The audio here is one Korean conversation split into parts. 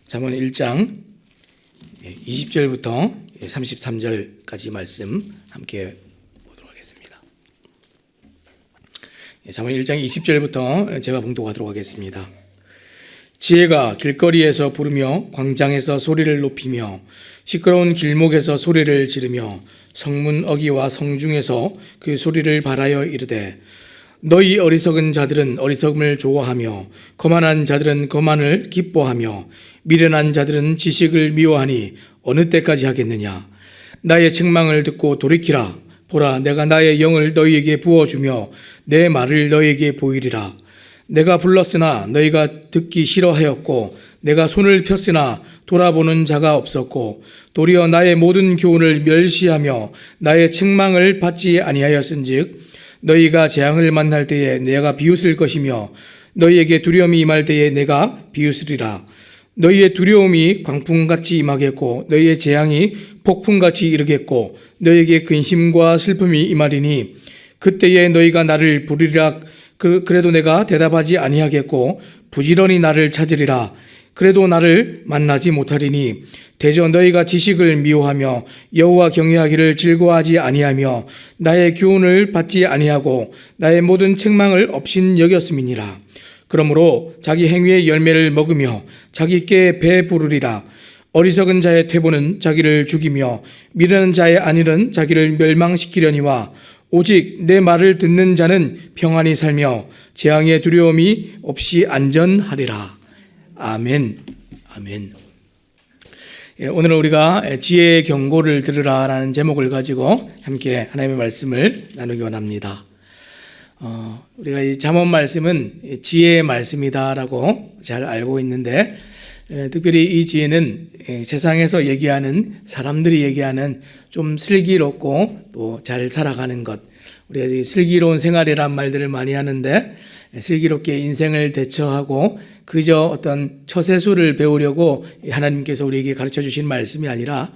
잠언 1장 20절부터 33절까지 말씀 함께 보도록 하겠습니다. 잠언 1장 20절부터 제가 봉독하도록 하겠습니다. 지혜가 길거리에서 부르며 광장에서 소리를 높이며 시끄러운 길목에서 소리를 지르며 성문 어귀와 성중에서 그 소리를 발하여 이르되 너희 어리석은 자들은 어리석음을 좋아하며 거만한 자들은 거만을 기뻐하며 미련한 자들은 지식을 미워하니 어느 때까지 하겠느냐. 나의 책망을 듣고 돌이키라. 보라, 내가 나의 영을 너희에게 부어주며 내 말을 너희에게 보이리라. 내가 불렀으나 너희가 듣기 싫어하였고 내가 손을 폈으나 돌아보는 자가 없었고 도리어 나의 모든 교훈을 멸시하며 나의 책망을 받지 아니하였은즉 너희가 재앙을 만날 때에 내가 비웃을 것이며 너희에게 두려움이 임할 때에 내가 비웃으리라. 너희의 두려움이 광풍같이 임하겠고 너희의 재앙이 폭풍같이 이르겠고 너희에게 근심과 슬픔이 임하리니 그때에 너희가 나를 부르리라. 그래도 내가 대답하지 아니하겠고 부지런히 나를 찾으리라. 그래도 나를 만나지 못하리니 대저 너희가 지식을 미워하며 여호와 경외하기를 즐거워하지 아니하며 나의 교훈을 받지 아니하고 나의 모든 책망을 업신 여겼음이니라. 그러므로 자기 행위의 열매를 먹으며 자기께 배부르리라. 어리석은 자의 퇴보는 자기를 죽이며 미련한 자의 안일은 자기를 멸망시키려니와 오직 내 말을 듣는 자는 평안히 살며 재앙의 두려움이 없이 안전하리라. 아멘. 아멘. 오늘은 우리가 지혜의 경고를 들으라라는 제목을 가지고 함께 하나님의 말씀을 나누기 원합니다. 우리가 이 잠언 말씀은 지혜의 말씀이다라고 잘 알고 있는데 특별히 이 지혜는 세상에서 얘기하는 사람들이 얘기하는 좀 슬기롭고 또 잘 살아가는 것, 우리가 슬기로운 생활이란 말들을 많이 하는데 슬기롭게 인생을 대처하고 그저 어떤 처세술을 배우려고 하나님께서 우리에게 가르쳐 주신 말씀이 아니라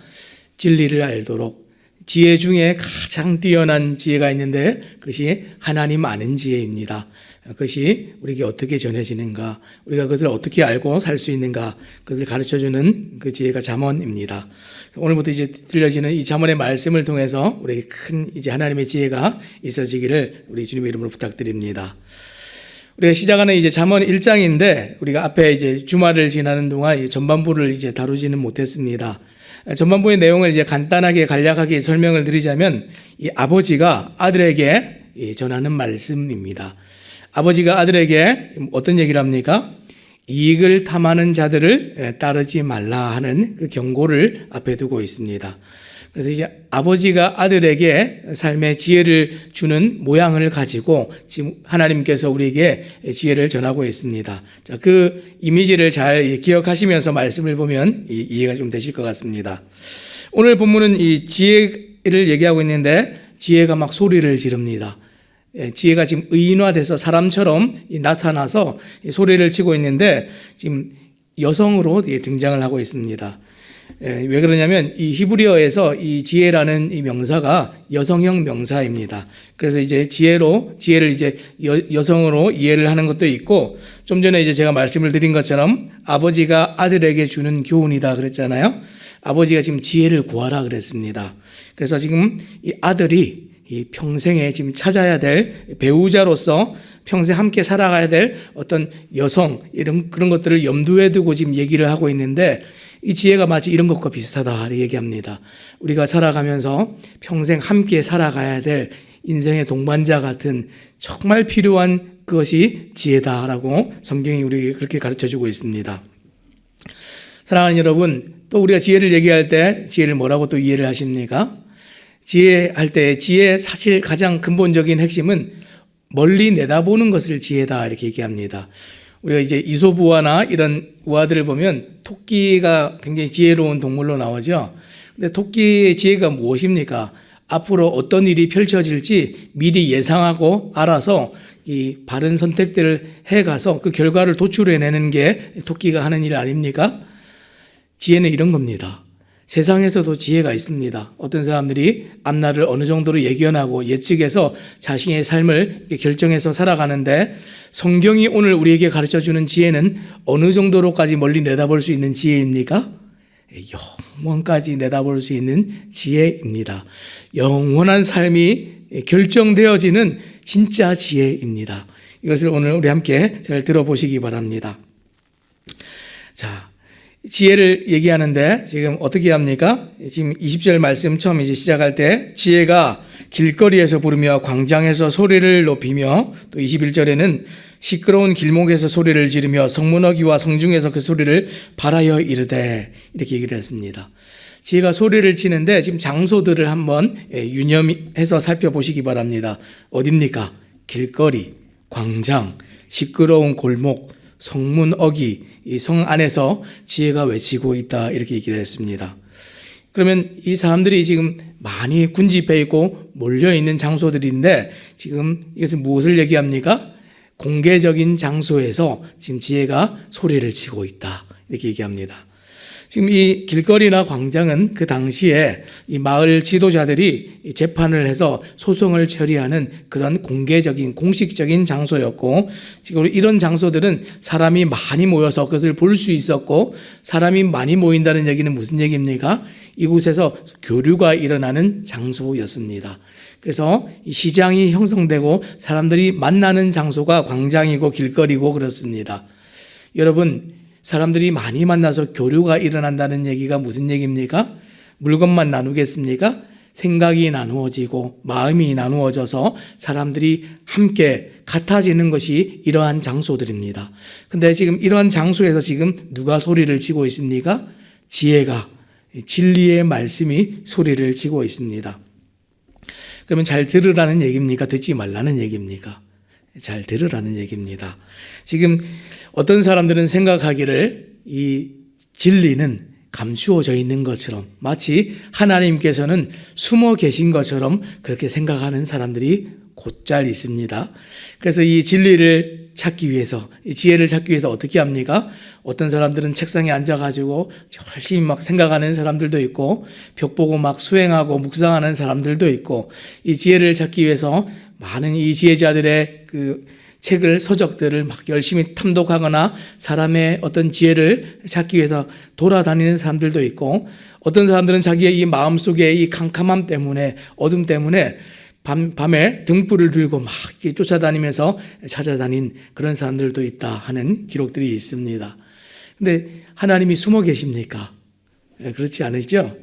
진리를 알도록 지혜 중에 가장 뛰어난 지혜가 있는데 그것이 하나님 아는 지혜입니다. 그것이 우리에게 어떻게 전해지는가, 우리가 그것을 어떻게 알고 살 수 있는가, 그것을 가르쳐주는 그 지혜가 잠언입니다. 오늘부터 이제 들려지는 이 잠언의 말씀을 통해서 우리에게 큰 이제 하나님의 지혜가 있어지기를 우리 주님의 이름으로 부탁드립니다. 우리가 시작하는 이제 잠언 1장인데 우리가 앞에 이제 주말을 지나는 동안 전반부를 이제 다루지는 못했습니다. 전반부의 내용을 이제 간단하게 간략하게 설명을 드리자면 이 아버지가 아들에게 전하는 말씀입니다. 아버지가 아들에게 어떤 얘기를 합니까? 이익을 탐하는 자들을 따르지 말라 하는 그 경고를 앞에 두고 있습니다. 그래서 이제 아버지가 아들에게 삶의 지혜를 주는 모양을 가지고 지금 하나님께서 우리에게 지혜를 전하고 있습니다. 자, 그 이미지를 잘 기억하시면서 말씀을 보면 이해가 좀 되실 것 같습니다. 오늘 본문은 이 지혜를 얘기하고 있는데 지혜가 막 소리를 지릅니다. 지혜가 지금 의인화돼서 사람처럼 나타나서 소리를 치고 있는데 지금 여성으로 등장을 하고 있습니다. 왜 그러냐면 이 히브리어에서 이 지혜라는 이 명사가 여성형 명사입니다. 그래서 이제 지혜를 이제 여성으로 이해를 하는 것도 있고, 좀 전에 이제 제가 말씀을 드린 것처럼 아버지가 아들에게 주는 교훈이다 그랬잖아요. 아버지가 지금 지혜를 구하라 그랬습니다. 그래서 지금 이 아들이 이 평생에 지금 찾아야 될 배우자로서 평생 함께 살아가야 될 어떤 여성, 그런 것들을 염두에 두고 지금 얘기를 하고 있는데 이 지혜가 마치 이런 것과 비슷하다 얘기합니다. 우리가 살아가면서 평생 함께 살아가야 될 인생의 동반자 같은 정말 필요한 그것이 지혜다라고 성경이 우리에게 그렇게 가르쳐주고 있습니다. 사랑하는 여러분, 또 우리가 지혜를 얘기할 때 지혜를 뭐라고 또 이해를 하십니까? 지혜할 때 지혜의 사실 가장 근본적인 핵심은 멀리 내다보는 것을 지혜다 이렇게 얘기합니다. 우리가 이제 이솝우화나 이런 우화들을 보면 토끼가 굉장히 지혜로운 동물로 나오죠. 근데 토끼의 지혜가 무엇입니까? 앞으로 어떤 일이 펼쳐질지 미리 예상하고 알아서 이 바른 선택들을 해가서 그 결과를 도출해내는 게 토끼가 하는 일 아닙니까? 지혜는 이런 겁니다. 세상에서도 지혜가 있습니다. 어떤 사람들이 앞날을 어느 정도로 예견하고 예측해서 자신의 삶을 이렇게 결정해서 살아가는데, 성경이 오늘 우리에게 가르쳐주는 지혜는 어느 정도로까지 멀리 내다볼 수 있는 지혜입니까? 영원까지 내다볼 수 있는 지혜입니다. 영원한 삶이 결정되어지는 진짜 지혜입니다. 이것을 오늘 우리 함께 잘 들어보시기 바랍니다. 자, 지혜를 얘기하는데 지금 어떻게 합니까? 지금 20절 말씀 처음 이제 시작할 때 지혜가 길거리에서 부르며 광장에서 소리를 높이며, 또 21절에는 시끄러운 길목에서 소리를 지르며 성문어기와 성중에서 그 소리를 발하여 이르되, 이렇게 얘기를 했습니다. 지혜가 소리를 치는데 지금 장소들을 한번 유념해서 살펴보시기 바랍니다. 어딥니까? 길거리, 광장, 시끄러운 골목, 성문어기, 이 성 안에서 지혜가 외치고 있다, 이렇게 얘기를 했습니다. 그러면 이 사람들이 지금 많이 군집해 있고 몰려있는 장소들인데, 지금 이것은 무엇을 얘기합니까? 공개적인 장소에서 지금 지혜가 소리를 치고 있다, 이렇게 얘기합니다. 지금 이 길거리나 광장은 그 당시에 이 마을 지도자들이 재판을 해서 소송을 처리하는 그런 공개적인 공식적인 장소였고, 지금 이런 장소들은 사람이 많이 모여서 그것을 볼 수 있었고, 사람이 많이 모인다는 얘기는 무슨 얘기입니까? 이곳에서 교류가 일어나는 장소였습니다. 그래서 이 시장이 형성되고 사람들이 만나는 장소가 광장이고 길거리고 그렇습니다. 여러분, 사람들이 많이 만나서 교류가 일어난다는 얘기가 무슨 얘기입니까? 물건만 나누겠습니까? 생각이 나누어지고 마음이 나누어져서 사람들이 함께 같아지는 것이 이러한 장소들입니다. 근데 지금 이러한 장소에서 지금 누가 소리를 치고 있습니까? 지혜가, 진리의 말씀이 소리를 치고 있습니다. 그러면 잘 들으라는 얘기입니까? 듣지 말라는 얘기입니까? 잘 들으라는 얘기입니다. 지금 어떤 사람들은 생각하기를 이 진리는 감추어져 있는 것처럼, 마치 하나님께서는 숨어 계신 것처럼 그렇게 생각하는 사람들이 곧잘 있습니다. 그래서 이 진리를 찾기 위해서, 이 지혜를 찾기 위해서 어떻게 합니까? 어떤 사람들은 책상에 앉아가지고 열심히 막 생각하는 사람들도 있고, 벽 보고 막 수행하고 묵상하는 사람들도 있고, 이 지혜를 찾기 위해서 많은 이 지혜자들의 그 책을, 서적들을 막 열심히 탐독하거나 사람의 어떤 지혜를 찾기 위해서 돌아다니는 사람들도 있고, 어떤 사람들은 자기의 이 마음속에 이 캄캄함 때문에, 어둠 때문에 밤에 등불을 들고 막 이렇게 쫓아다니면서 찾아다닌 그런 사람들도 있다 하는 기록들이 있습니다. 근데 하나님이 숨어 계십니까? 그렇지 않으시죠?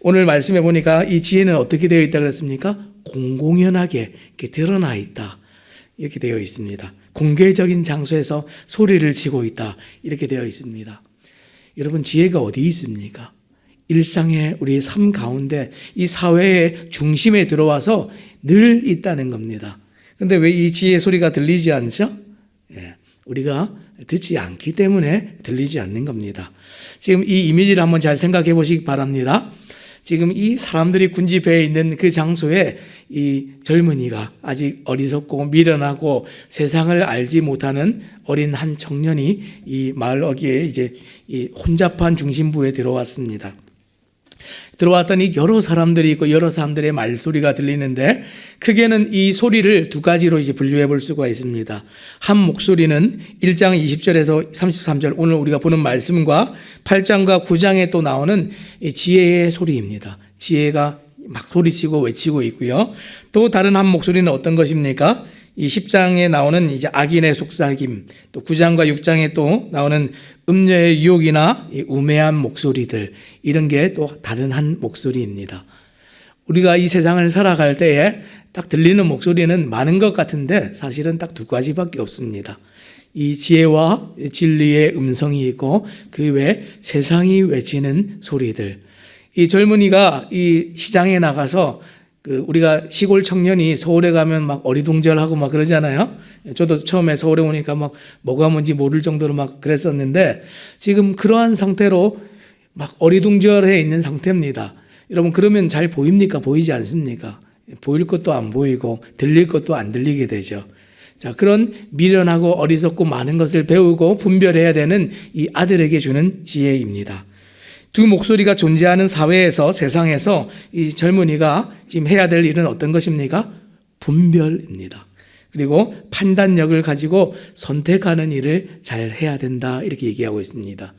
오늘 말씀해 보니까 이 지혜는 어떻게 되어 있다 그랬습니까? 공공연하게 이렇게 드러나 있다, 이렇게 되어 있습니다. 공개적인 장소에서 소리를 치고 있다, 이렇게 되어 있습니다. 여러분, 지혜가 어디 있습니까? 일상의 우리 삶 가운데 이 사회의 중심에 들어와서 늘 있다는 겁니다. 그런데 왜 이 지혜의 소리가 들리지 않죠? 우리가 듣지 않기 때문에 들리지 않는 겁니다. 지금 이 이미지를 한번 잘 생각해 보시기 바랍니다. 지금 이 사람들이 군집해 있는 그 장소에 이 젊은이가, 아직 어리석고 미련하고 세상을 알지 못하는 어린 한 청년이 이 마을 어귀에 이제 이 혼잡한 중심부에 들어왔습니다. 들어왔더니 여러 사람들이 있고 여러 사람들의 말소리가 들리는데, 크게는 이 소리를 두 가지로 이제 분류해 볼 수가 있습니다. 한 목소리는 1장 20절에서 33절, 오늘 우리가 보는 말씀과 8장과 9장에 또 나오는 이 지혜의 소리입니다. 지혜가 막 소리치고 외치고 있고요. 또 다른 한 목소리는 어떤 것입니까? 이 10장에 나오는 이제 악인의 속삭임, 또 9장과 6장에 또 나오는 음녀의 유혹이나 이 우매한 목소리들, 이런 게 또 다른 한 목소리입니다. 우리가 이 세상을 살아갈 때에 딱 들리는 목소리는 많은 것 같은데 사실은 딱 두 가지밖에 없습니다. 이 지혜와 진리의 음성이 있고, 그 외에 세상이 외치는 소리들. 이 젊은이가 이 시장에 나가서, 우리가 시골 청년이 서울에 가면 막 어리둥절하고 막 그러잖아요. 저도 처음에 서울에 오니까 막 뭐가 뭔지 모를 정도로 막 그랬었는데, 지금 그러한 상태로 막 어리둥절해 있는 상태입니다. 여러분, 그러면 잘 보입니까? 보이지 않습니까? 보일 것도 안 보이고 들릴 것도 안 들리게 되죠. 자, 그런 미련하고 어리석고 많은 것을 배우고 분별해야 되는 이 아들에게 주는 지혜입니다. 두 목소리가 존재하는 사회에서, 세상에서 이 젊은이가 지금 해야 될 일은 어떤 것입니까? 분별입니다. 그리고 판단력을 가지고 선택하는 일을 잘 해야 된다, 이렇게 얘기하고 있습니다.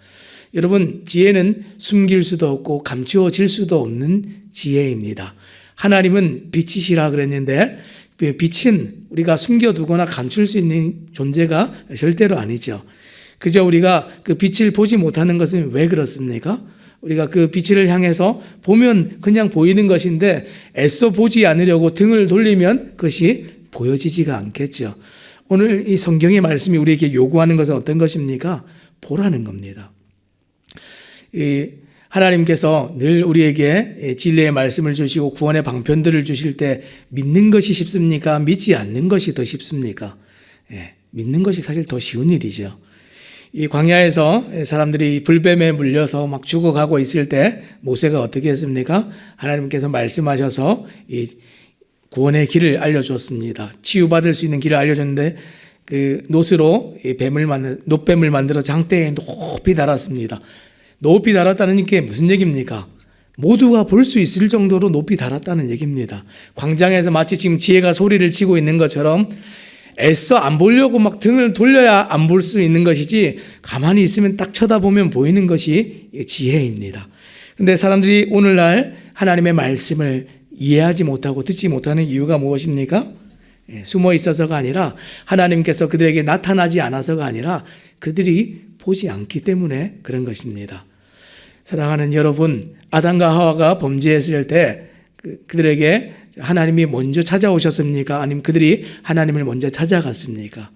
여러분, 지혜는 숨길 수도 없고 감추어질 수도 없는 지혜입니다. 하나님은 빛이시라 그랬는데 빛은 우리가 숨겨두거나 감출 수 있는 존재가 절대로 아니죠. 그저 우리가 그 빛을 보지 못하는 것은 왜 그렇습니까? 우리가 그 빛을 향해서 보면 그냥 보이는 것인데 애써 보지 않으려고 등을 돌리면 그것이 보여지지가 않겠죠. 오늘 이 성경의 말씀이 우리에게 요구하는 것은 어떤 것입니까? 보라는 겁니다. 하나님께서 늘 우리에게 진리의 말씀을 주시고 구원의 방편들을 주실 때 믿는 것이 쉽습니까? 믿지 않는 것이 더 쉽습니까? 믿는 것이 사실 더 쉬운 일이죠. 이 광야에서 사람들이 불뱀에 물려서 막 죽어가고 있을 때 모세가 어떻게 했습니까? 하나님께서 말씀하셔서 이 구원의 길을 알려줬습니다. 치유받을 수 있는 길을 알려줬는데 그 놋으로 놋뱀을 만들어 장대에 높이 달았습니다. 높이 달았다는 게 무슨 얘기입니까? 모두가 볼 수 있을 정도로 높이 달았다는 얘기입니다. 광장에서 마치 지금 지혜가 소리를 치고 있는 것처럼 애써 안 보려고 막 등을 돌려야 안 볼 수 있는 것이지 가만히 있으면 딱 쳐다보면 보이는 것이 지혜입니다. 그런데 사람들이 오늘날 하나님의 말씀을 이해하지 못하고 듣지 못하는 이유가 무엇입니까? 숨어 있어서가 아니라 하나님께서 그들에게 나타나지 않아서가 아니라 그들이 보지 않기 때문에 그런 것입니다. 사랑하는 여러분, 아담과 하와가 범죄했을 때 그들에게 하나님이 먼저 찾아오셨습니까? 아니면 그들이 하나님을 먼저 찾아갔습니까?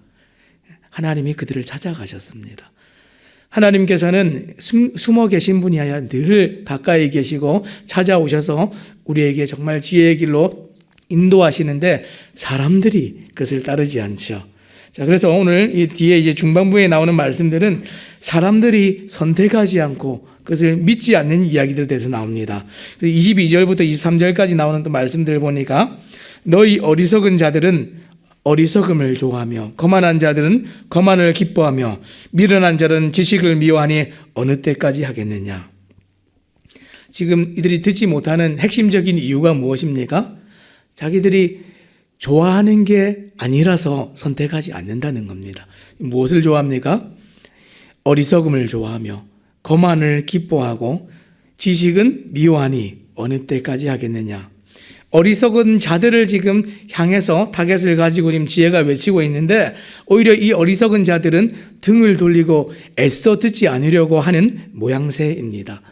하나님이 그들을 찾아가셨습니다. 하나님께서는 숨어 계신 분이 아니라 늘 가까이 계시고 찾아오셔서 우리에게 정말 지혜의 길로 인도하시는데 사람들이 그것을 따르지 않죠. 자, 그래서 오늘 이 뒤에 이제 중반부에 나오는 말씀들은 사람들이 선택하지 않고 그것을 믿지 않는 이야기들에 대해서 나옵니다. 22절부터 23절까지 나오는 또 말씀들을 보니까 너희 어리석은 자들은 어리석음을 좋아하며 거만한 자들은 거만을 기뻐하며 미련한 자는 지식을 미워하니 어느 때까지 하겠느냐. 지금 이들이 듣지 못하는 핵심적인 이유가 무엇입니까? 자기들이 좋아하는 게 아니라서 선택하지 않는다는 겁니다. 무엇을 좋아합니까? 어리석음을 좋아하며 거만을 기뻐하고 지식은 미워하니 어느 때까지 하겠느냐. 어리석은 자들을 지금 향해서 타겟을 가지고 지금 지혜가 외치고 있는데 오히려 이 어리석은 자들은 등을 돌리고 애써 듣지 않으려고 하는 모양새입니다.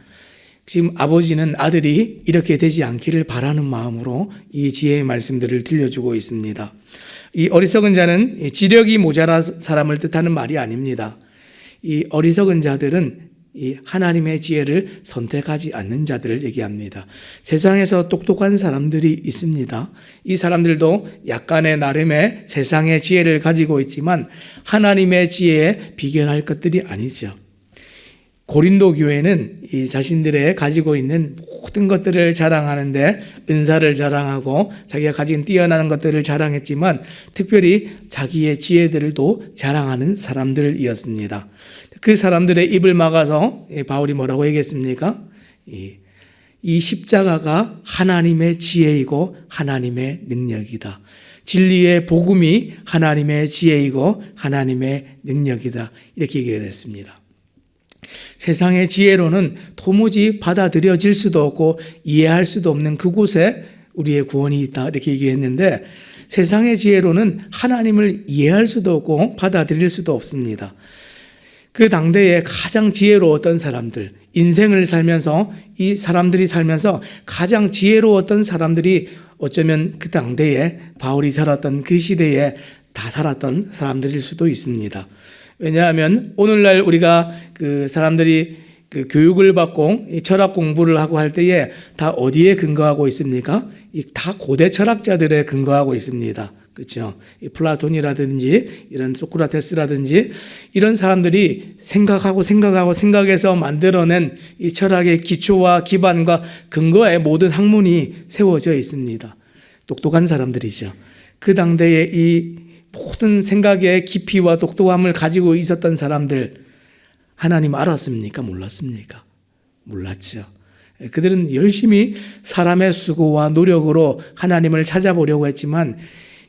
지금 아버지는 아들이 이렇게 되지 않기를 바라는 마음으로 이 지혜의 말씀들을 들려주고 있습니다. 이 어리석은 자는 지력이 모자란 사람을 뜻하는 말이 아닙니다. 이 어리석은 자들은 이 하나님의 지혜를 선택하지 않는 자들을 얘기합니다. 세상에서 똑똑한 사람들이 있습니다. 이 사람들도 약간의 나름의 세상의 지혜를 가지고 있지만 하나님의 지혜에 비견할 것들이 아니죠. 고린도 교회는 이 자신들의 가지고 있는 모든 것들을 자랑하는데 은사를 자랑하고 자기가 가진 뛰어난 것들을 자랑했지만 특별히 자기의 지혜들도 자랑하는 사람들이었습니다. 그 사람들의 입을 막아서 바울이 뭐라고 얘기했습니까? 이 십자가가 하나님의 지혜이고 하나님의 능력이다. 진리의 복음이 하나님의 지혜이고 하나님의 능력이다. 이렇게 얘기를 했습니다. 세상의 지혜로는 도무지 받아들여질 수도 없고 이해할 수도 없는 그곳에 우리의 구원이 있다. 이렇게 얘기했는데 세상의 지혜로는 하나님을 이해할 수도 없고 받아들일 수도 없습니다. 그 당대에 가장 지혜로웠던 사람들, 인생을 살면서 이 사람들이 살면서 가장 지혜로웠던 사람들이 어쩌면 그 당대에 바울이 살았던 그 시대에 다 살았던 사람들일 수도 있습니다. 왜냐하면 오늘날 우리가 그 사람들이 그 교육을 받고 이 철학 공부를 하고 할 때에 다 어디에 근거하고 있습니까? 다 고대 철학자들에 근거하고 있습니다. 그렇죠? 이 플라톤이라든지 이런 소크라테스라든지 이런 사람들이 생각해서 만들어낸 이 철학의 기초와 기반과 근거에 모든 학문이 세워져 있습니다. 똑똑한 사람들이죠. 그 당대에 이 모든 생각의 깊이와 똑똑함을 가지고 있었던 사람들 하나님 알았습니까? 몰랐습니까? 몰랐죠. 그들은 열심히 사람의 수고와 노력으로 하나님을 찾아보려고 했지만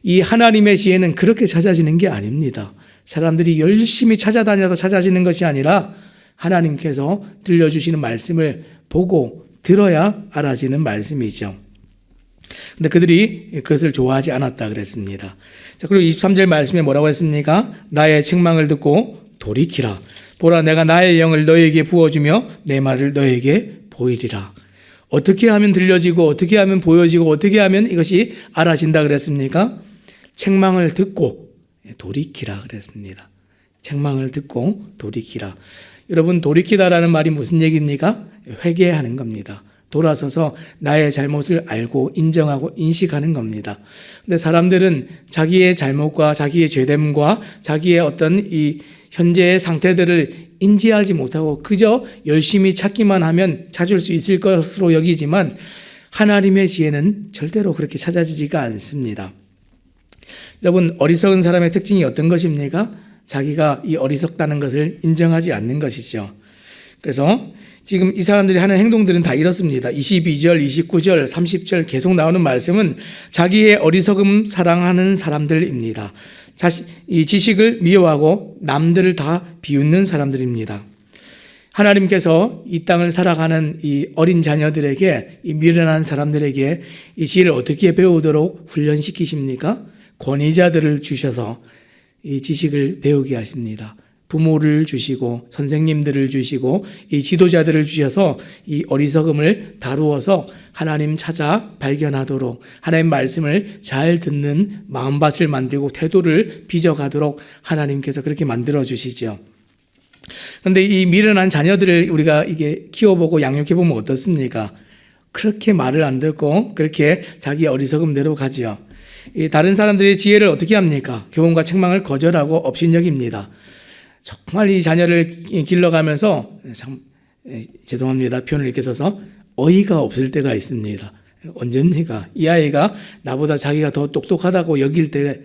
이 하나님의 지혜는 그렇게 찾아지는 게 아닙니다. 사람들이 열심히 찾아다녀서 찾아지는 것이 아니라 하나님께서 들려주시는 말씀을 보고 들어야 알아지는 말씀이죠. 근데 그들이 그것을 좋아하지 않았다 그랬습니다. 자, 그리고 23절 말씀에 뭐라고 했습니까? 나의 책망을 듣고 돌이키라. 보라, 내가 나의 영을 너에게 부어주며 내 말을 너에게 보이리라. 어떻게 하면 들려지고 어떻게 하면 보여지고 어떻게 하면 이것이 알아진다 그랬습니까? 책망을 듣고 돌이키라 그랬습니다. 책망을 듣고 돌이키라. 여러분, 돌이키다라는 말이 무슨 얘기입니까? 회개하는 겁니다. 돌아서서 나의 잘못을 알고 인정하고 인식하는 겁니다. 근데 사람들은 자기의 잘못과 자기의 죄됨과 자기의 어떤 이 현재의 상태들을 인지하지 못하고 그저 열심히 찾기만 하면 찾을 수 있을 것으로 여기지만 하나님의 지혜는 절대로 그렇게 찾아지지가 않습니다. 여러분, 어리석은 사람의 특징이 어떤 것입니까? 자기가 이 어리석다는 것을 인정하지 않는 것이죠. 그래서 지금 이 사람들이 하는 행동들은 다 이렇습니다. 22절, 29절, 30절 계속 나오는 말씀은 자기의 어리석음 사랑하는 사람들입니다. 이 지식을 미워하고 남들을 다 비웃는 사람들입니다. 하나님께서 이 땅을 살아가는 이 어린 자녀들에게, 이 미련한 사람들에게 이 지혜를 어떻게 배우도록 훈련시키십니까? 권위자들을 주셔서 이 지식을 배우게 하십니다. 부모를 주시고 선생님들을 주시고 이 지도자들을 주셔서 이 어리석음을 다루어서 하나님 찾아 발견하도록 하나님 말씀을 잘 듣는 마음밭을 만들고 태도를 빚어가도록 하나님께서 그렇게 만들어 주시죠. 그런데 이 미련한 자녀들을 우리가 이게 키워보고 양육해보면 어떻습니까? 그렇게 말을 안 듣고 그렇게 자기 어리석음대로 가지요. 다른 사람들의 지혜를 어떻게 합니까? 교훈과 책망을 거절하고 업신여깁니다. 정말 이 자녀를 길러가면서 참 죄송합니다. 표현을 이렇게 써서 어이가 없을 때가 있습니다. 언제입니까? 이 아이가 나보다 자기가 더 똑똑하다고 여길 때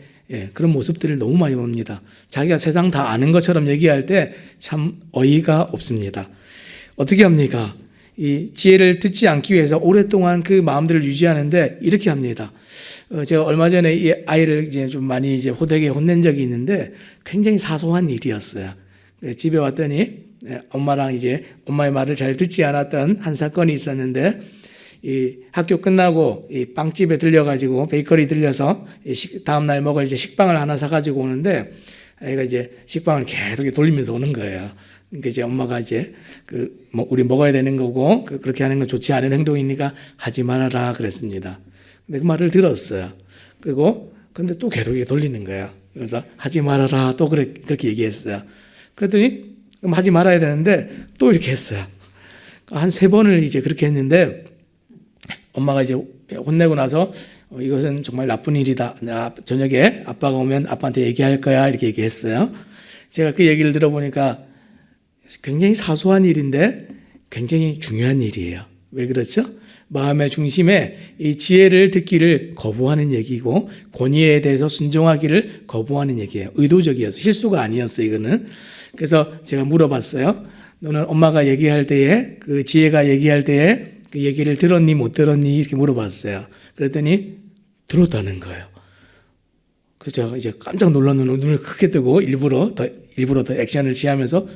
그런 모습들을 너무 많이 봅니다. 자기가 세상 다 아는 것처럼 얘기할 때 참 어이가 없습니다. 어떻게 합니까? 이 지혜를 듣지 않기 위해서 오랫동안 그 마음들을 유지하는데 이렇게 합니다. 제가 얼마 전에 이 아이를 이제 좀 많이 이제 호되게 혼낸 적이 있는데 굉장히 사소한 일이었어요. 집에 왔더니 엄마랑 이제 엄마의 말을 잘 듣지 않았던 한 사건이 있었는데 이 학교 끝나고 이 빵집에 들려가지고 베이커리 들려서 다음 날 먹을 이제 식빵을 하나 사가지고 오는데 아이가 이제 식빵을 계속 돌리면서 오는 거예요. 그러니까 이제 엄마가 이제 우리 먹어야 되는 거고 그렇게 하는 건 좋지 않은 행동이니까 하지 말아라 그랬습니다. 근데 그 말을 들었어요. 그런데 또 계속 돌리는 거예요. 그래서 하지 말아라 또 그렇게 얘기했어요. 그랬더니 그럼 하지 말아야 되는데 또 이렇게 했어요. 한 3번을 이제 그렇게 했는데 엄마가 이제 혼내고 나서 이것은 정말 나쁜 일이다. 저녁에 아빠가 오면 아빠한테 얘기할 거야 이렇게 얘기했어요. 제가 그 얘기를 들어보니까 굉장히 사소한 일인데 굉장히 중요한 일이에요. 왜 그렇죠? 마음의 중심에 이 지혜를 듣기를 거부하는 얘기고 권위에 대해서 순종하기를 거부하는 얘기예요. 의도적이어서 실수가 아니었어요. 이거는. 그래서 제가 물어봤어요. 너는 엄마가 얘기할 때에 그 지혜가 얘기할 때에 그 얘기를 들었니 못 들었니 이렇게 물어봤어요. 그랬더니 들었다는 거예요. 그래서 제가 이제 깜짝 놀란 눈을 크게 뜨고 일부러 더 액션을 취하면서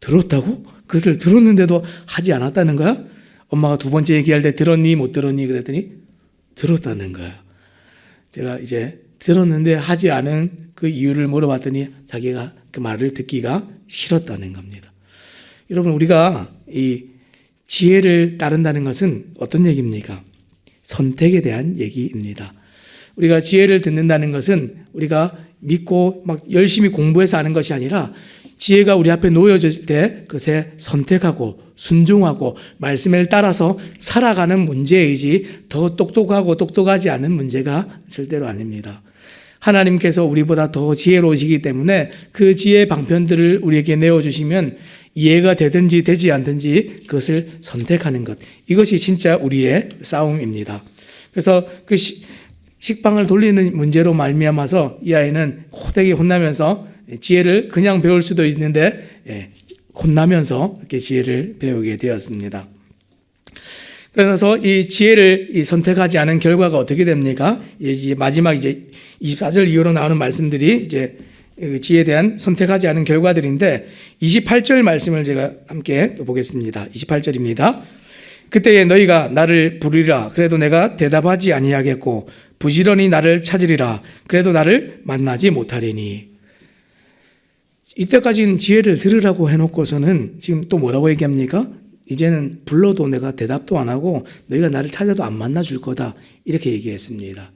들었다고? 그것을 들었는데도 하지 않았다는 거야? 엄마가 2번째 얘기할 때 들었니 못 들었니 그랬더니 들었다는 거야. 제가 이제 들었는데 하지 않은 그 이유를 물어봤더니 자기가 그 말을 듣기가 싫었다는 겁니다. 여러분, 우리가 이 지혜를 따른다는 것은 어떤 얘기입니까? 선택에 대한 얘기입니다. 우리가 지혜를 듣는다는 것은 우리가 믿고 막 열심히 공부해서 하는 것이 아니라 지혜가 우리 앞에 놓여질 때 그것에 선택하고 순종하고 말씀을 따라서 살아가는 문제이지 더 똑똑하고 똑똑하지 않은 문제가 절대로 아닙니다. 하나님께서 우리보다 더 지혜로우시기 때문에 그 지혜의 방편들을 우리에게 내어주시면 이해가 되든지 되지 않든지 그것을 선택하는 것. 이것이 진짜 우리의 싸움입니다. 그래서 그 식빵을 돌리는 문제로 말미암아서 이 아이는 호되게 혼나면서 지혜를 그냥 배울 수도 있는데 혼나면서 이렇게 지혜를 배우게 되었습니다. 그래서 이 지혜를 선택하지 않은 결과가 어떻게 됩니까? 이제 마지막 이제 24절 이후로 나오는 말씀들이 이제 지혜에 대한 선택하지 않은 결과들인데 28절 말씀을 제가 함께 또 보겠습니다. 28절입니다. 그때에 너희가 나를 부르리라. 그래도 내가 대답하지 아니하겠고 부지런히 나를 찾으리라. 그래도 나를 만나지 못하리니. 이때까지는 지혜를 들으라고 해놓고서는 지금 또 뭐라고 얘기합니까? 이제는 불러도 내가 대답도 안 하고 너희가 나를 찾아도 안 만나줄 거다. 이렇게 얘기했습니다.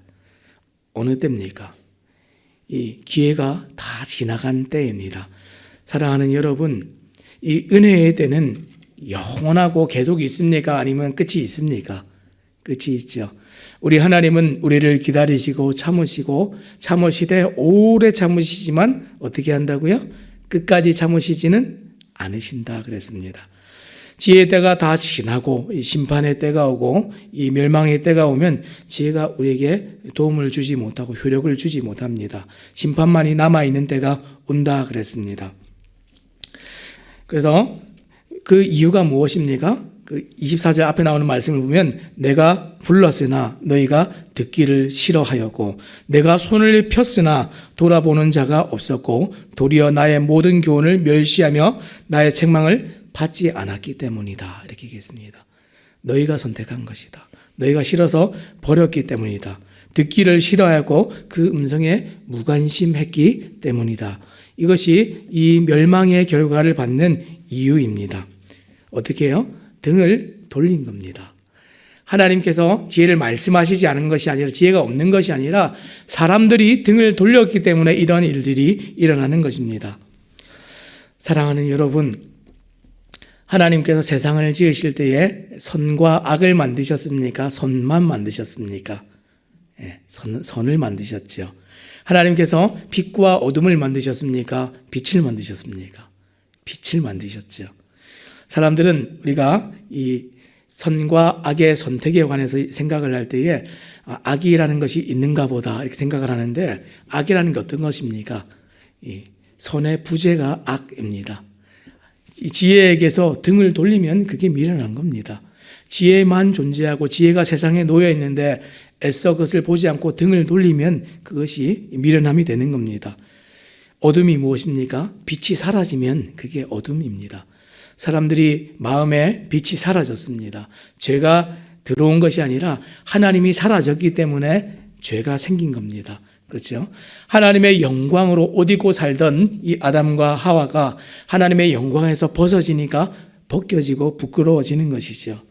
어느 때입니까? 이 기회가 다 지나간 때입니다. 사랑하는 여러분, 이 은혜의 때는 영원하고 계속 있습니까? 아니면 끝이 있습니까? 끝이 있죠. 우리 하나님은 우리를 기다리시고 참으시되 오래 참으시지만 어떻게 한다고요? 끝까지 참으시지는 않으신다 그랬습니다. 지혜의 때가 다 지나고 심판의 때가 오고 이 멸망의 때가 오면 지혜가 우리에게 도움을 주지 못하고 효력을 주지 못합니다. 심판만이 남아있는 때가 온다 그랬습니다. 그래서 그 이유가 무엇입니까? 그 24절 앞에 나오는 말씀을 보면 내가 불렀으나 너희가 듣기를 싫어하였고 내가 손을 폈으나 돌아보는 자가 없었고 도리어 나의 모든 교훈을 멸시하며 나의 책망을 받지 않았기 때문이다. 이렇게 얘기했습니다. 너희가 선택한 것이다. 너희가 싫어서 버렸기 때문이다. 듣기를 싫어하고 그 음성에 무관심했기 때문이다. 이것이 이 멸망의 결과를 받는 이유입니다. 어떻게 해요? 등을 돌린 겁니다. 하나님께서 지혜를 말씀하시지 않은 것이 아니라 지혜가 없는 것이 아니라 사람들이 등을 돌렸기 때문에 이런 일들이 일어나는 것입니다. 사랑하는 여러분, 하나님께서 세상을 지으실 때에 선과 악을 만드셨습니까? 선만 만드셨습니까? 선을 만드셨죠. 하나님께서 빛과 어둠을 만드셨습니까? 빛을 만드셨습니까? 빛을 만드셨죠. 사람들은 우리가 이 선과 악의 선택에 관해서 생각을 할 때에 악이라는 것이 있는가 보다 이렇게 생각을 하는데 악이라는 게 어떤 것입니까? 이 선의 부재가 악입니다. 지혜에게서 등을 돌리면 그게 미련한 겁니다. 지혜만 존재하고 지혜가 세상에 놓여 있는데 애써 그것을 보지 않고 등을 돌리면 그것이 미련함이 되는 겁니다. 어둠이 무엇입니까? 빛이 사라지면 그게 어둠입니다. 사람들이 마음에 빛이 사라졌습니다. 죄가 들어온 것이 아니라 하나님이 사라졌기 때문에 죄가 생긴 겁니다. 그렇죠? 하나님의 영광으로 옷 입고 살던 이 아담과 하와가 하나님의 영광에서 벗어지니까 벗겨지고 부끄러워지는 것이죠.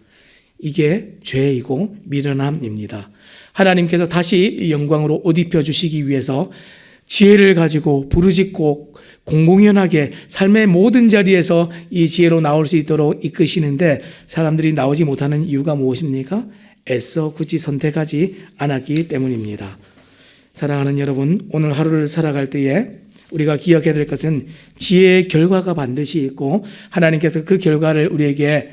이게 죄이고 미련함입니다. 하나님께서 다시 영광으로 옷 입혀주시기 위해서 지혜를 가지고 부르짖고 공공연하게 삶의 모든 자리에서 이 지혜로 나올 수 있도록 이끄시는데 사람들이 나오지 못하는 이유가 무엇입니까? 애써 굳이 선택하지 않았기 때문입니다. 사랑하는 여러분, 오늘 하루를 살아갈 때에 우리가 기억해야 될 것은 지혜의 결과가 반드시 있고 하나님께서 그 결과를 우리에게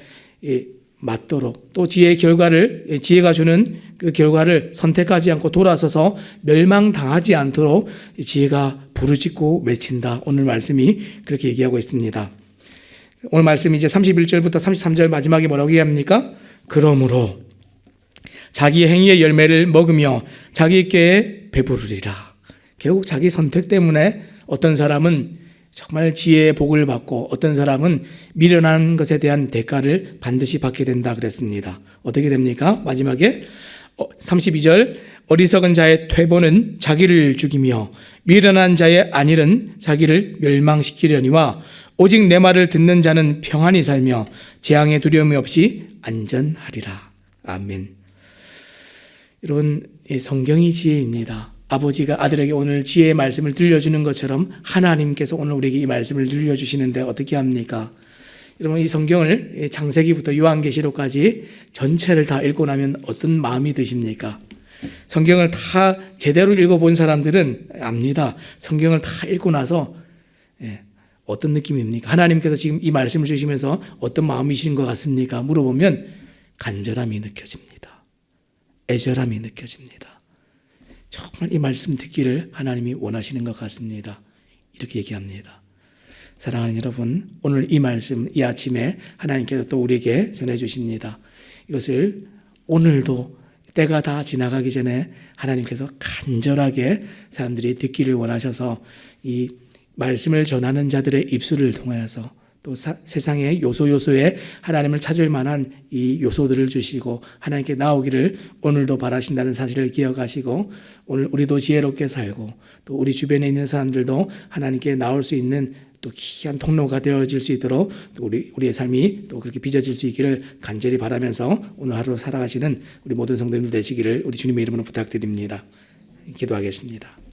맞도록 또 지혜가 주는 그 결과를 선택하지 않고 돌아서서 멸망당하지 않도록 지혜가 부르짖고 외친다. 오늘 말씀이 그렇게 얘기하고 있습니다. 오늘 말씀이 이제 31절부터 33절 마지막에 뭐라고 얘기합니까? 그러므로 자기 행위의 열매를 먹으며 자기 꾀에 배부르리라. 결국 자기 선택 때문에 어떤 사람은 정말 지혜의 복을 받고 어떤 사람은 미련한 것에 대한 대가를 반드시 받게 된다 그랬습니다. 어떻게 됩니까? 마지막에 32절 어리석은 자의 퇴보는 자기를 죽이며 미련한 자의 안일은 자기를 멸망시키려니와 오직 내 말을 듣는 자는 평안히 살며 재앙의 두려움이 없이 안전하리라. 아멘. 여러분, 성경이 지혜입니다. 아버지가 아들에게 오늘 지혜의 말씀을 들려주는 것처럼 하나님께서 오늘 우리에게 이 말씀을 들려주시는데 어떻게 합니까? 여러분, 이 성경을 창세기부터 요한계시록까지 전체를 다 읽고 나면 어떤 마음이 드십니까? 성경을 다 제대로 읽어본 사람들은 압니다. 성경을 다 읽고 나서 어떤 느낌입니까? 하나님께서 지금 이 말씀을 주시면서 어떤 마음이신 것 같습니까? 물어보면 간절함이 느껴집니다. 애절함이 느껴집니다. 정말 이 말씀 듣기를 하나님이 원하시는 것 같습니다. 이렇게 얘기합니다. 사랑하는 여러분, 오늘 이 말씀, 이 아침에 하나님께서 또 우리에게 전해주십니다. 이것을 오늘도 때가 다 지나가기 전에 하나님께서 간절하게 사람들이 듣기를 원하셔서 이 말씀을 전하는 자들의 입술을 통하여서 또 세상의 요소요소에 하나님을 찾을 만한 이 요소들을 주시고 하나님께 나오기를 오늘도 바라신다는 사실을 기억하시고 오늘 우리도 지혜롭게 살고 또 우리 주변에 있는 사람들도 하나님께 나올 수 있는 또 귀한 통로가 되어질 수 있도록 또 우리의 삶이 또 그렇게 빚어질 수 있기를 간절히 바라면서 오늘 하루 살아가시는 우리 모든 성도님들 되시기를 우리 주님의 이름으로 부탁드립니다. 기도하겠습니다.